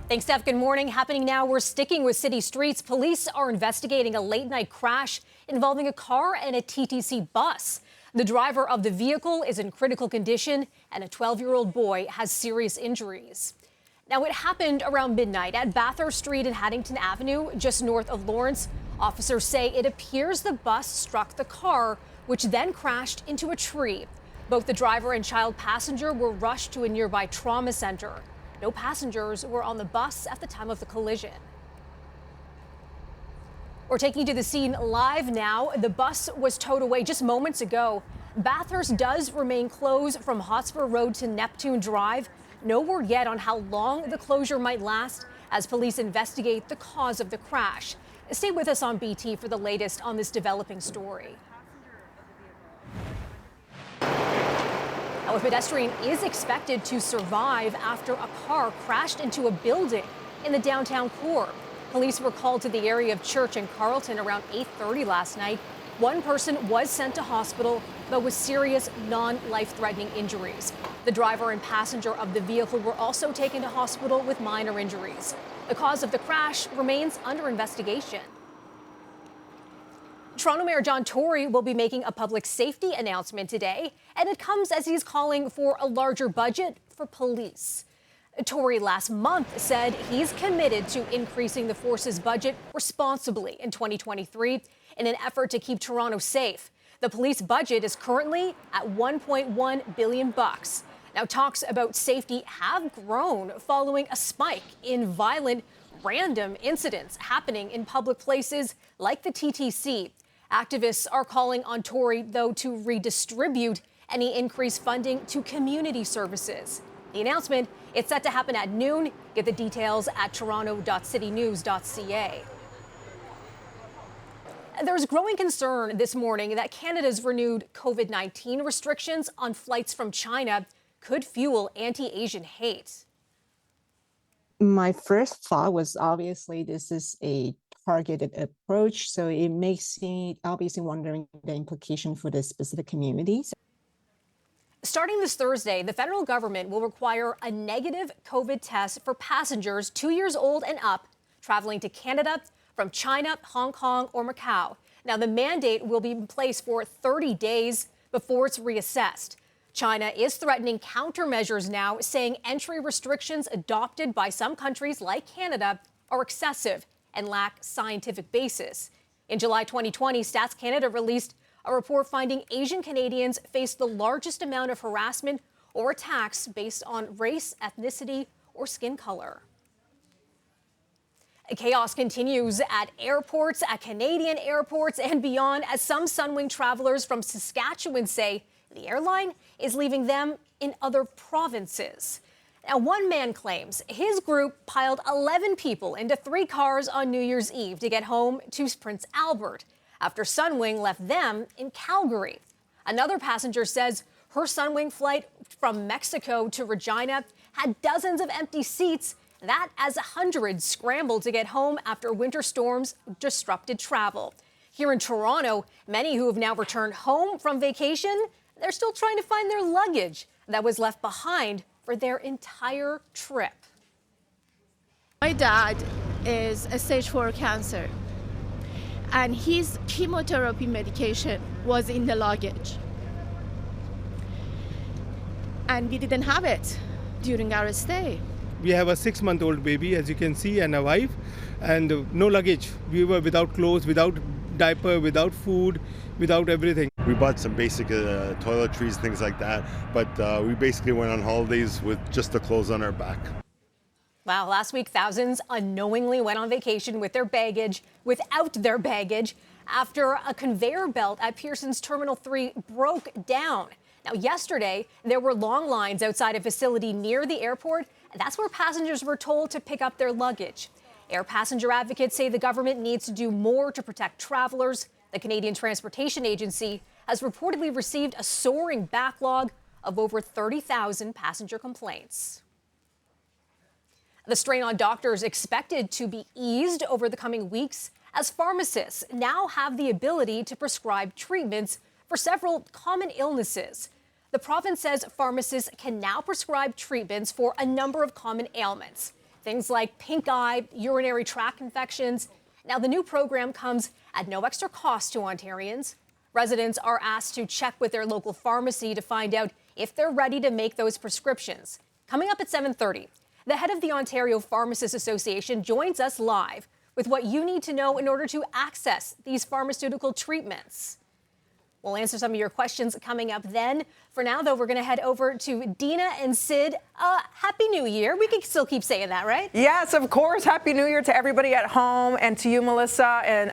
Thanks, Steph. Good morning. Happening now, we're sticking with city streets. Police are investigating a late-night crash involving a car and a TTC bus. The driver of the vehicle is in critical condition, and a 12-year-old boy has serious injuries. Now, it happened around midnight at Bathurst Street and Haddington Avenue, just north of Lawrence. Officers say it appears the bus struck the car, which then crashed into a tree. Both the driver and child passenger were rushed to a nearby trauma center. No passengers were on the bus at the time of the collision. We're taking you to the scene live now. The bus was towed away just moments ago. Bathurst does remain closed from Hotspur Road to Neptune Drive. No word yet on how long the closure might last as police investigate the cause of the crash. Stay with us on BT for the latest on this developing story. A pedestrian is expected to survive after a car crashed into a building in the downtown core. Police were called to the area of Church and Carlton around 8:30 last night. One person was sent to hospital, but with serious, non-life-threatening injuries. The driver and passenger of the vehicle were also taken to hospital with minor injuries. The cause of the crash remains under investigation. Toronto Mayor John Tory will be making a public safety announcement today, and it comes as he's calling for a larger budget for police. Tory last month said he's committed to increasing the force's budget responsibly in 2023 in an effort to keep Toronto safe. The police budget is currently at $1.1 billion. Now, talks about safety have grown following a spike in violent, random incidents happening in public places like the TTC. Activists are calling on Tory, though, to redistribute any increased funding to community services. The announcement, it's set to happen at noon. Get the details at toronto.citynews.ca. There's growing concern this morning that Canada's renewed COVID-19 restrictions on flights from China could fuel anti-Asian hate. My first thought was obviously this is a targeted approach, so it makes me obviously wondering the implication for the specific communities. Starting this Thursday, the federal government will require a negative COVID test for passengers 2 years old and up traveling to Canada from China, Hong Kong, or Macau. Now, the mandate will be in place for 30 days before it's reassessed. China is threatening countermeasures now, saying entry restrictions adopted by some countries like Canada are excessive and lack scientific basis. In July 2020, Stats Canada released a report finding Asian Canadians face the largest amount of harassment or attacks based on race, ethnicity, or skin color. Chaos continues at airports, at Canadian airports, and beyond, as some Sunwing travelers from Saskatchewan say the airline is leaving them in other provinces. Now, one man claims his group piled 11 people into 3 cars on New Year's Eve to get home to Prince Albert after Sunwing left them in Calgary. Another passenger says her Sunwing flight from Mexico to Regina had dozens of empty seats, that as hundreds scrambled to get home after winter storms disrupted travel. Here in Toronto, many who have now returned home from vacation, they're still trying to find their luggage that was left behind for their entire trip. My dad is a stage 4 cancer, and his chemotherapy medication was in the luggage. And we didn't have it during our stay. We have a 6-month-old baby, as you can see, and a wife, and no luggage. We were without clothes, without diaper, without food, without everything. We bought some basic toiletries, things like that, but we basically went on holidays with just the clothes on our back. Wow, last week, thousands unknowingly went on vacation with their baggage, without their baggage, after a conveyor belt at Pearson's Terminal 3 broke down. Now, yesterday, there were long lines outside a facility near the airport, and that's where passengers were told to pick up their luggage. Air passenger advocates say the government needs to do more to protect travelers. The Canadian Transportation Agency has reportedly received a soaring backlog of over 30,000 passenger complaints. The strain on doctors expected to be eased over the coming weeks as pharmacists now have the ability to prescribe treatments for several common illnesses. The province says pharmacists can now prescribe treatments for a number of common ailments: things like pink eye, urinary tract infections. Now, the new program comes at no extra cost to Ontarians. Residents are asked to check with their local pharmacy to find out if they're ready to make those prescriptions. Coming up at 7:30, the head of the Ontario Pharmacists Association joins us live with what you need to know in order to access these pharmaceutical treatments. We'll answer some of your questions coming up then. For now, though, we're going to head over to Dina and Sid. Happy New Year. We can still keep saying that, right? Yes, of course. Happy New Year to everybody at home and to you, Melissa. And